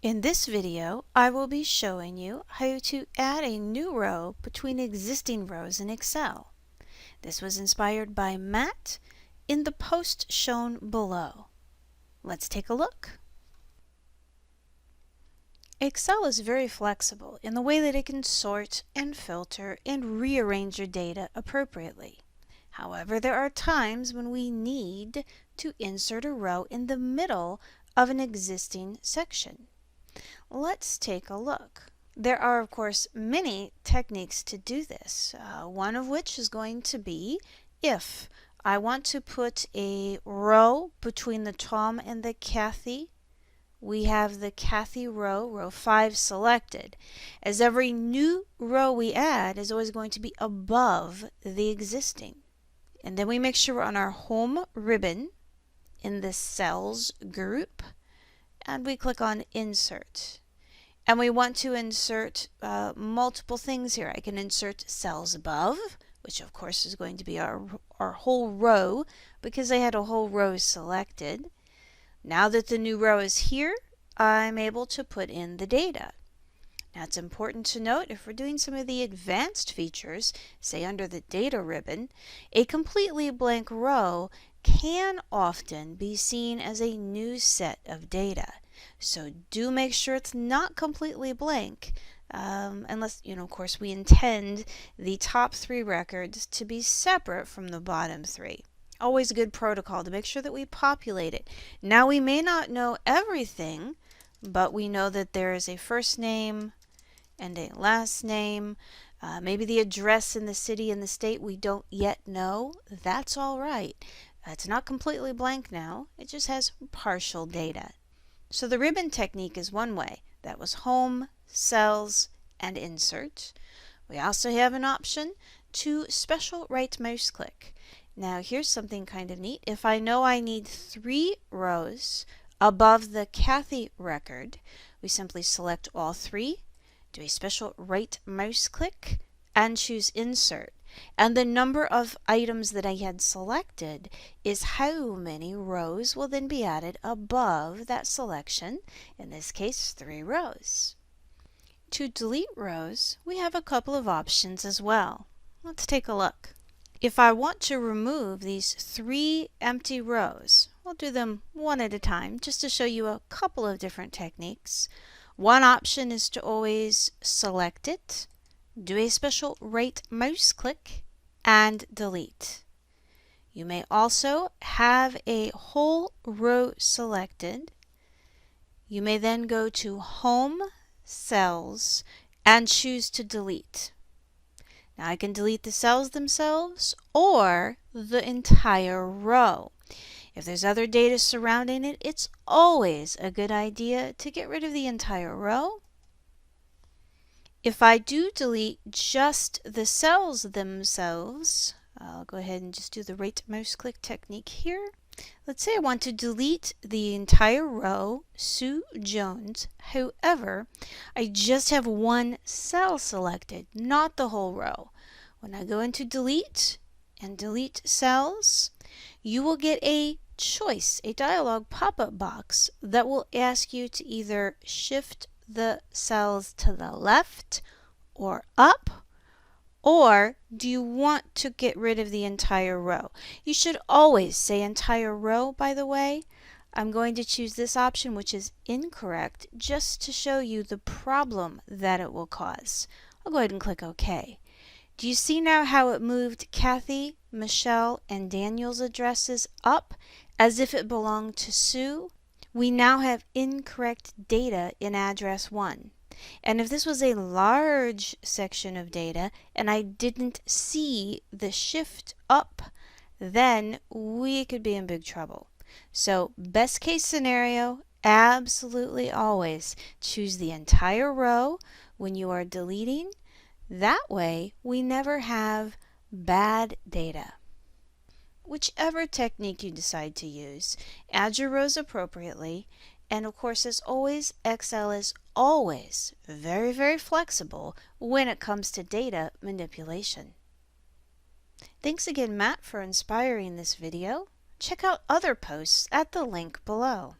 In this video, I will be showing you how to add a new row between existing rows in Excel. This was inspired by Matt in the post shown below. Let's take a look. Excel is very flexible in the way that it can sort and filter and rearrange your data appropriately. However, there are times when we need to insert a row in the middle of an existing section. Let's take a look. There are, of course, many techniques to do this, one of which is going to be if I want to put a row between the Tom and the Kathy. We have the Kathy row, row 5 selected, as every new row we add is always going to be above the existing. And then we make sure we're on our home ribbon in the cells group, and we click on Insert. And we want to insert multiple things here. I can insert cells above, which of course is going to be our whole row because I had a whole row selected. Now that the new row is here, I'm able to put in the data. Now it's important to note if we're doing some of the advanced features, say under the data ribbon, a completely blank row can often be seen as a new set of data. So do make sure it's not completely blank, unless, of course, we intend the top 3 records to be separate from the bottom 3. Always a good protocol to make sure that we populate it. Now we may not know everything, but we know that there is a first name and a last name. Maybe the address in the city and the state we don't yet know. That's all right. It's not completely blank now. It just has partial data. So the ribbon technique is one way. That was Home, Cells, and Insert. We also have an option to special right mouse click. Now here's something kind of neat. If I know I need 3 rows above the Kathy record, we simply select all 3, do a special right mouse click, and choose Insert. And the number of items that I had selected is how many rows will then be added above that selection, in this case 3 rows. To delete rows, we have a couple of options as well. Let's take a look. If I want to remove these 3 empty rows, we'll do them one at a time just to show you a couple of different techniques. One option is to always select it, do a special right mouse click, and delete. You may also have a whole row selected. You may then go to Home, Cells, and choose to delete. Now I can delete the cells themselves or the entire row. If there's other data surrounding it, it's always a good idea to get rid of the entire row. If I do delete just the cells themselves, I'll go ahead and just do the right mouse click technique here. Let's say I want to delete the entire row, Sue Jones. However, I just have one cell selected, not the whole row. When I go into delete and delete cells, you will get a choice, a dialog pop-up box that will ask you to either shift the cells to the left or up, or do you want to get rid of the entire row? You should always say entire row, by the way. I'm going to choose this option, which is incorrect, just to show you the problem that it will cause. I'll go ahead and click OK. Do you see now how it moved Kathy, Michelle, and Daniel's addresses up as if it belonged to Sue? We now have incorrect data in address 1. And if this was a large section of data and I didn't see the shift up, then we could be in big trouble. So best case scenario, absolutely always choose the entire row when you are deleting. That way we never have bad data. Whichever technique you decide to use, add your rows appropriately, and of course, as always, Excel is always very, very flexible when it comes to data manipulation. Thanks again, Matt, for inspiring this video. Check out other posts at the link below.